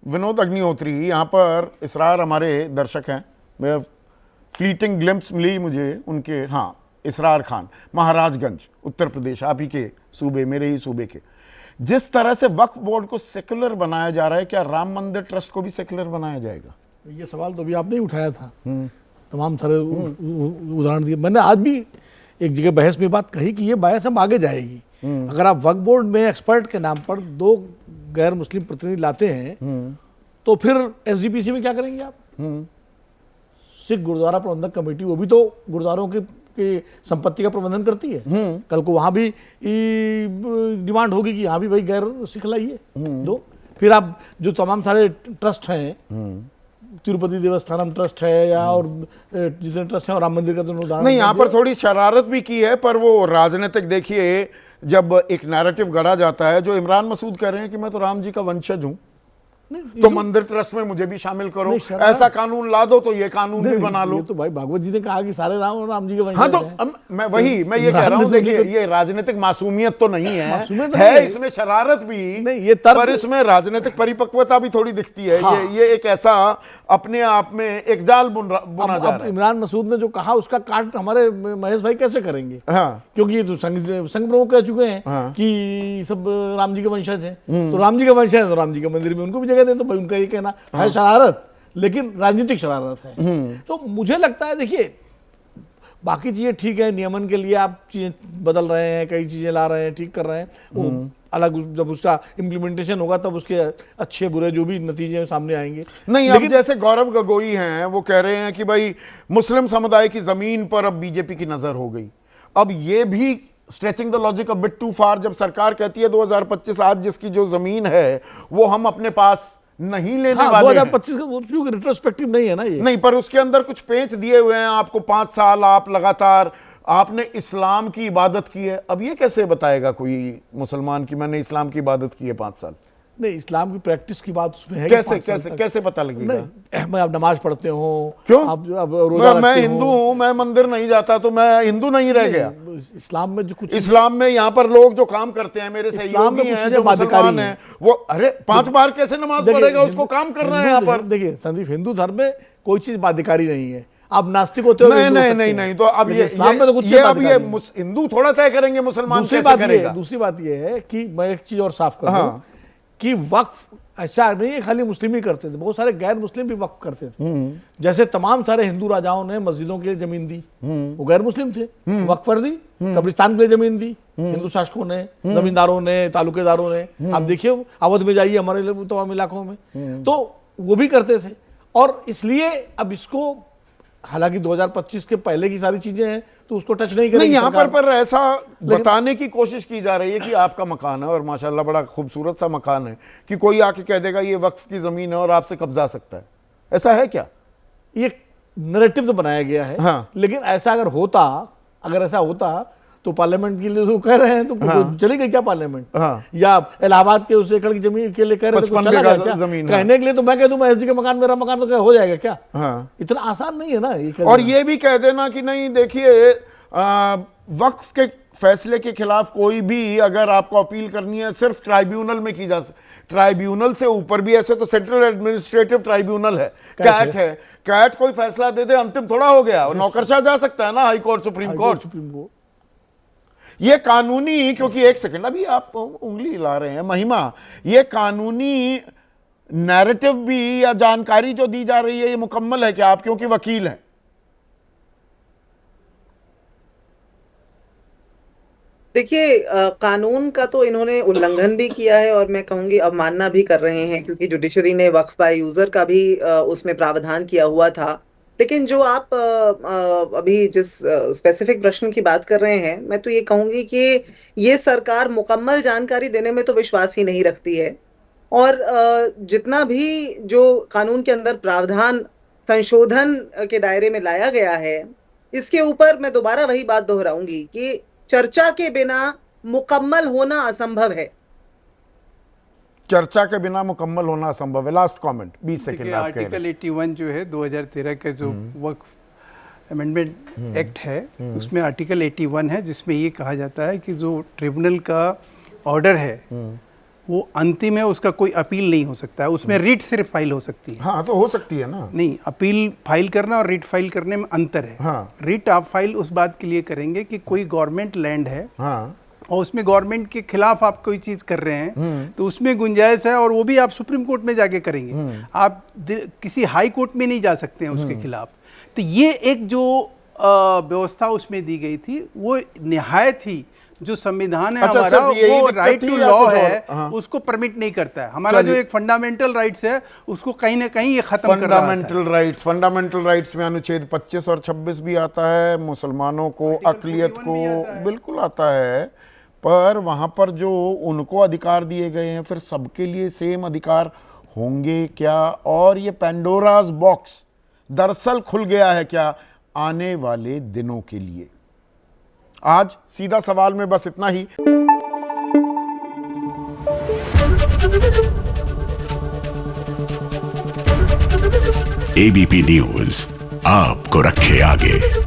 विनोद अग्निहोत्री, यहाँ पर इसरार हमारे दर्शक हैं, मैं फ्लीटिंग ग्लिम्प्स मिली मुझे उनके, हाँ इसरार खान, महाराजगंज उत्तर प्रदेश, आप ही के सूबे, मेरे ही सूबे के। जिस तरह से वक्फ बोर्ड को सेकुलर बनाया जा रहा है, क्या राम मंदिर ट्रस्ट को भी सेकुलर बनाया जाएगा? ये सवाल तो अभी आपने ही उठाया था, तमाम सारे उदाहरण दिए। मैंने आज भी एक जगह बहस में बात कही कि ये बहस हम आगे जाएगी। अगर आप वक्फ बोर्ड में एक्सपर्ट के नाम पर 2 गैर मुस्लिम प्रतिनिधि लाते हैं तो फिर एसजीपीसी में क्या करेंगे आप? सिख गुरुद्वारा प्रबंधक कमेटी, वो भी तो गुरुद्वारों की संपत्ति का प्रबंधन करती है। कल को वहां भी डिमांड होगी कि यहाँ भी भाई गैर सिख लाइए दो। फिर आप जो तमाम सारे ट्रस्ट हैं, तिरुपति देवस्थानम ट्रस्ट है या और जितने ट्रस्ट हैं, और राम मंदिर का तो उदाहरण नहीं, यहाँ पर थोड़ी शरारत भी की है, पर वो राजनीतिक, देखिए जब एक नैरेटिव गढ़ा जाता है, जो इमरान मसूद कह रहे हैं कि मैं तो राम जी का वंशज हूं, तो मंदिर ट्रस्ट में मुझे भी शामिल करो, ऐसा कानून ला दो तो ये कानून भी बना लो। ये तो भाई भागवत जी ने कहा कि सारे राम जी के वंशज हाँ, तो मैं ये कह रहा हूँ, देखिए ये राजनीतिक मासूमियत तो नहीं है, इसमें शरारत भी नहीं, ये पर इसमें राजनीतिक परिपक्वता भी थोड़ी दिखती है। हाँ। ये एक ऐसा अपने आप में एक जाल बुना जा रहा है। इमरान मसूद ने जो कहा उसका काट हमारे महेश भाई कैसे करेंगे? हाँ। क्योंकि ये तो संघ प्रमुख कह चुके हैं कि सब राम जी के वंशज हैं, तो राम जी के वंशज हैं तो राम जी के मंदिर में उनको भी जगह दें। तो भाई उनका ये कहना है शरारत, लेकिन राजनीतिक शरारत है। तो मुझे लगता है, देखिए बाकी चीजें ठीक है, नियमन के लिए आप चीजें बदल रहे हैं, कई चीजें ला रहे हैं, ठीक कर रहे हैं, वो अलग, जब उसका इम्प्लीमेंटेशन होगा तब उसके अच्छे बुरे जो भी नतीजे सामने आएंगे। नहीं, अब जैसे गौरव गगोई हैं, वो कह रहे हैं कि भाई मुस्लिम समुदाय की जमीन पर अब बीजेपी की नजर हो गई। अब ये भी stretching the logic a bit too far, जब सरकार कहती है 2025 आज जिसकी जो जमीन है वो हम अपने पास नहीं लेने वाले 2025 का रिट्रोस्पेक्टिव नहीं है ना ये। नहीं, पर उसके अंदर कुछ पेंच दिए हुए हैं आपको, 5 साल आप लगातार आपने इस्लाम की इबादत की है। अब ये कैसे बताएगा कोई मुसलमान कि मैंने इस्लाम की इबादत की है 5 साल? नहीं, इस्लाम की प्रैक्टिस की बात उसमें है। कैसे पता लगेगा? मैं आप नमाज पढ़ते हो, क्यों? आप रोजा मैं हिंदू हूं, मैं मंदिर नहीं जाता तो मैं हिंदू नहीं रह गया। इस्लाम में जो कुछ, इस्लाम में यहाँ पर लोग जो काम करते हैं, मेरे सहयोगी हैं जो मुसलमान हैं, वो अरे 5 बार कैसे नमाज पढ़ेगा? उसको काम कर रहे हैं यहाँ पर। देखिए संदीप, हिंदू धर्म में कोई चीज बाध्यकारी नहीं है। आप नास्तिक होते हो? नहीं, तो अब ये हिंदू थोड़ा तय करेंगे मुसलमान कैसे करेगा? दूसरी बात ये है कि मैं एक चीज और साफ कर दूं कि वक्फ ऐसा नहीं है खाली मुस्लिम ही करते थे, बहुत सारे गैर मुस्लिम भी वक्फ करते थे। जैसे तमाम सारे हिंदू राजाओं ने मस्जिदों के लिए जमीन दी, वो गैर मुस्लिम थे, वक्फ पर दी। कब्रिस्तान के लिए जमीन दी हिंदू शासकों ने, जमींदारों ने, तालुकेदारों ने। आप देखिए अवध में जाइए, हमारे तमाम इलाकों में, तो वो भी करते थे। और इसलिए अब इसको, हालांकि 2025 के पहले की सारी चीजें हैं तो उसको टच नहीं करेंगे। यहाँ पर ऐसा बताने की कोशिश की जा रही है कि आपका मकान है और माशाल्लाह बड़ा खूबसूरत सा मकान है, कि कोई आके कह देगा ये वक्फ की जमीन है और आपसे कब्जा सकता है। ऐसा है क्या? ये नैरेटिव तो बनाया गया है। हाँ। लेकिन ऐसा अगर ऐसा होता तो पार्लियामेंट के लिए तो कह रहे हैं, तो चली गई क्या पार्लियामेंट? हाँ। या इलाहाबाद के उस एकड़ की जमीन के लिए कह रहे थे, तो चला गया क्या? कहने के लिए तो मैं कह दूं महेश जी का मकान मेरा मकान, तो क्या हो जाएगा क्या? हाँ। इतना आसान नहीं है ना ये। और ये भी कह देना कि नहीं, देखिए वक्फ के फैसले के खिलाफ कोई भी अगर आपको अपील करनी है सिर्फ ट्राइब्यूनल में की जा सकती, ट्राइब्यूनल से ऊपर भी, ऐसे तो सेंट्रल एडमिनिस्ट्रेटिव ट्राइब्यूनल है, कैट है, कैट कोई फैसला दे दे अंतिम थोड़ा हो गया, नौकरशाह जा सकता है ना हाई कोर्ट, सुप्रीम कोर्ट। ये कानूनी, क्योंकि एक सेकंड, अभी आप उंगली ला रहे हैं महिमा, ये कानूनी नैरेटिव भी या जानकारी जो दी जा रही है ये मुकम्मल है क्या आप, क्योंकि वकील हैं? देखिए कानून का तो इन्होंने उल्लंघन भी किया है और मैं कहूंगी अवमानना भी कर रहे हैं, क्योंकि जुडिशरी ने वक्फ बाय यूजर का भी उसमें प्रावधान किया हुआ था। लेकिन जो आप अभी जिस स्पेसिफिक प्रश्न की बात कर रहे हैं, मैं तो ये कहूंगी कि ये सरकार मुकम्मल जानकारी देने में तो विश्वास ही नहीं रखती है। और जितना भी जो कानून के अंदर प्रावधान संशोधन के दायरे में लाया गया है, इसके ऊपर मैं दोबारा वही बात दोहराऊंगी कि चर्चा के बिना मुकम्मल होना असंभव है। चर्चा के बिना मुकम्मल होना असंभव है। Last comment 20 second. आर्टिकल 81 जो है 2013 का जो वक्फ अमेंडमेंट एक्ट है, उसमें आर्टिकल 81 है जिसमें ये कहा जाता है कि जो ट्रिब्यूनल का ऑर्डर है वो अंतिम है, उसका कोई अपील नहीं हो सकता है, उसमें रिट सिर्फ फाइल हो सकती है। हाँ तो हो सकती है ना। नहीं, अपील फाइल करना और रिट फाइल करने में अंतर है। हाँ। रिट आप फाइल उस बात के लिए करेंगे कि कोई गवर्नमेंट लैंड है हाँ और उसमें गवर्नमेंट के खिलाफ आप कोई चीज कर रहे हैं तो उसमें गुंजाइश है, और वो भी आप सुप्रीम कोर्ट में जाके करेंगे, आप किसी हाई कोर्ट में नहीं जा सकते हैं उसके खिलाफ। तो ये एक जो व्यवस्था उसमें दी गई थी वो निहायत ही, जो संविधान है अच्छा, हमारा, सिर्फ यही वो दिक्कत राइट थी टू या लॉ कुछ और? है, हाँ। उसको परमिट नहीं करता है। हमारा जो चलिए। एक फंडामेंटल राइट्स है उसको कहीं ना कहीं ये खत्म कर रहा है। फंडामेंटल राइट्स में अनुच्छेद 25 और 26 भी आता है, मुसलमानों को, अकलियत 41 भी आता को है। बिल्कुल आता है, पर वहां पर जो उनको अधिकार दिए गए हैं फिर सबके लिए सेम अधिकार होंगे क्या? और ये पेंडोरास बॉक्स दरअसल खुल गया है क्या आने वाले दिनों के लिए? आज सीधा सवाल में बस इतना ही। एबीपी न्यूज आपको रखे आगे।